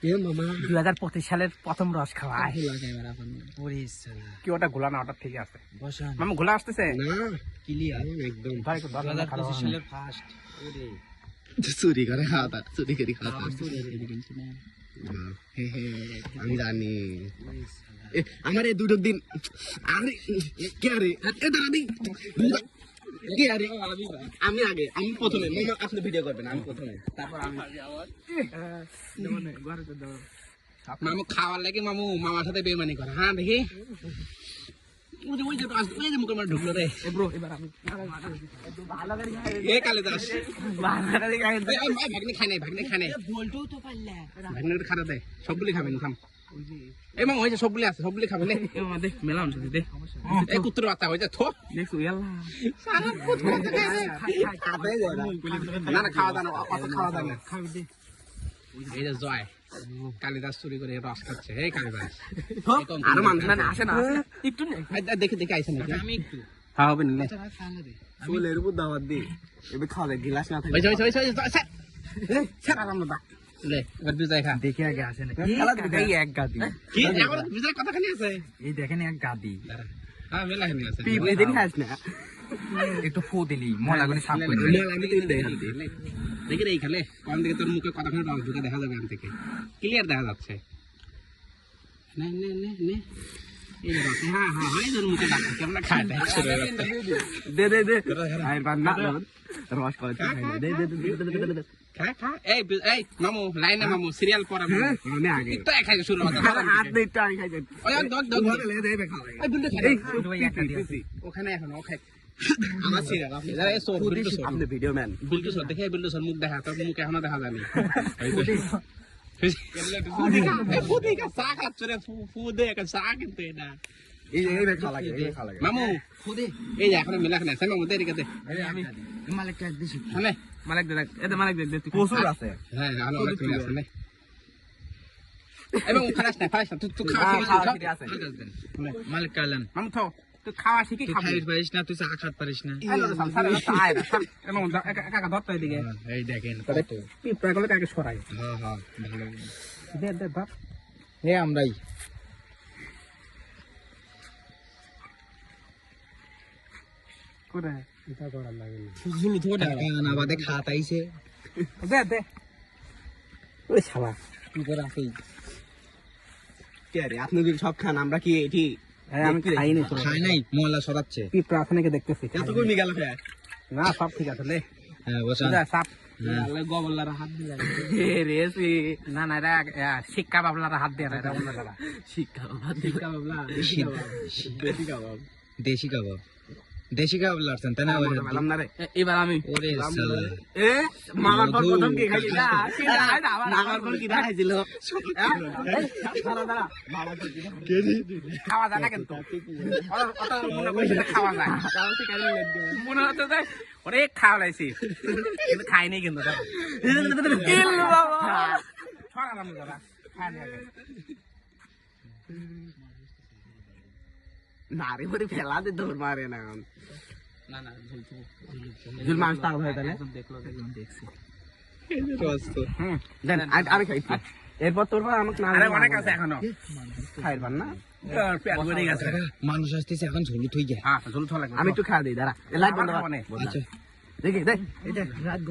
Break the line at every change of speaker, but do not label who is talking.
2025 সালের প্রথম রস খাওয়া কি ওটা গোলা না ওটা ঠিক আছে মামা গোলা আসতেছে একদম 2025 সালের ফার্স্ট
চুরি করে খাওয়া চুরি করে খাওয়া আমি জানি আমার এই দুটো দিন আরে কে আরে কে আরে আমি আগে আমি প্রথমে মামা আপনি ভিডিও করবেন আমি প্রথমে তারপর আমি মামু খাওয়ার লাগে মামু মামার সাথে বেমানি করে হ্যাঁ দেখি ঢুকলো রে কালিদাস ভাগ্নি খাই নাই ভাগ্নি খাই নাই ভাগ্নি খারা দেয় সবগুলি খাবেন খাম এই মামা হয়েছে সবগুলি আছে সবগুলি খাবেন মেলা এই কুত্তর বাচ্চা হয়েছে থো না না খাওয়া দাওয়া অত খাওয়া দাওয়া এই যে জয় কালিদাস চুরি করে রস খাচ্ছে এই কালিদাস আরো মানুষ আসে না একটু দেখে দেখে আইসে নাকি আমি একটু হ্যাঁ হবে না ফুলের উপর দাওয়াত দি এবার খাওয়া গিলাস না থাকে এবার বিজয় খা
দেখে আগে আসে না এই এক গাদি
কি বিজয় কতখানি আছে
এই দেখেন এক গাদি
হ্যাঁ মেলা খানি আছে
পিপড়ে দিন খাস না একটু ফু দিলি মলা করে সাফ করে
মলা আমি তুই দেখ দেখি রে খালে কোন দিকে তোর মুখে কতখানি রস ঢুকে দেখা যাবে আন থেকে ক্লিয়ার দেখা যাচ্ছে নে নে নে নে এই রস হ্যাঁ হ্যাঁ এই তোর মুখে ডাক কেমন খায় দে দে দে আই বান্না রস করে দে দে দে খা খা এই মামু লাইনে মামু সিরিয়াল পড়া আমি আগে তো খাই শুরু হতো হাত দে তো আমি খাই দে ওই দগ দগ লে দে বে খাও এই বুলতে খাই ওখানে এখন ও খাই আমার সিরিয়াল আপনি যারা এই সব আপনি ভিডিও ম্যান বিল্টু সর দেখে বিল্টু সর মুখ দেখা তোর মুখ এখনো দেখা যায়নি ফুদিকা সাকা চরে ফুদে কা সাকা তে না এই বে খাওয়া লাগে এই খাওয়া লাগে মামু ফুদে এই যে এখন মেলা খানা আছে মামু দেরি করতে
আমি মালিক কে দিছি
মানে
মালিক দে এটা মালিক দে প্রচুর আছে
হ্যাঁ আলো তুই আছে না এবং ফারাস না তুই খাওয়া আছে
মালিক কালান
মামু তো তুই খাওয়া শিখি
খাইতে পারিস না তুই চা খাতে পারিস না
এবং কাকা ধরতে দিকে
এই দেখেন
পিপড়া গুলো কাকে সরাই
হ্যাঁ হ্যাঁ ভালো
দে দে ধর
এই আমরাই
করে এটা করার লাগে
ফুল ধরে না বাদে খাতাইছে
দে দে ওই শালা
কি করে আসেই
কে আরে আপনি যদি সব খান আমরা কি এটি আমি খাই নাই
খাই নাই মোলা সরাচ্ছে
পিপড়া আপনাকে দেখতেছি এত কমই গেল না সব ঠিক আছে লে
হ্যাঁ বসা
সাপ গোবলার হাত দিলা রেসি না না এটা শিক্ষা বাবলার হাত দিয়ে এটা বন্ধ করা শিক্ষা বাবলা দেশি কাবাব
দেশি কাবাব দেশি কাবাব লারছেন তাই না
বললাম না রে এবার আমি
ওরে সালা
এ মামার পর প্রথম কি খাইলি না কি না মামার পর কি খাইছিল দাঁড়া দাঁড়া মামার পর কি খাওয়া যায় না কিন্তু অত মনে কইছে খাওয়া যায় কারণ কি খাইলি মনে হচ্ছে যে ওরে খাওয়া লাইছি কিন্তু খাই নাই কিন্তু ইল বাবা ছড়া নাম দাদা খাই নাই নারে পরে ফেলা দে দৌড় মারে না না না ঝুল মাছ তার হয় তাহলে দেখছি আমি খাইছি এরপর তোর আমাকে না আরে অনেক আছে এখনো খাইবার না পেট ভরে গেছে
মানুষ আসতেছে এখন ঝুলু থই যায়
হ্যাঁ ঝুলু থা লাগবে আমি একটু খাওয়া দিই দাঁড়া লাইট বন্ধ কর আচ্ছা দেখি দেখ এই যে রাত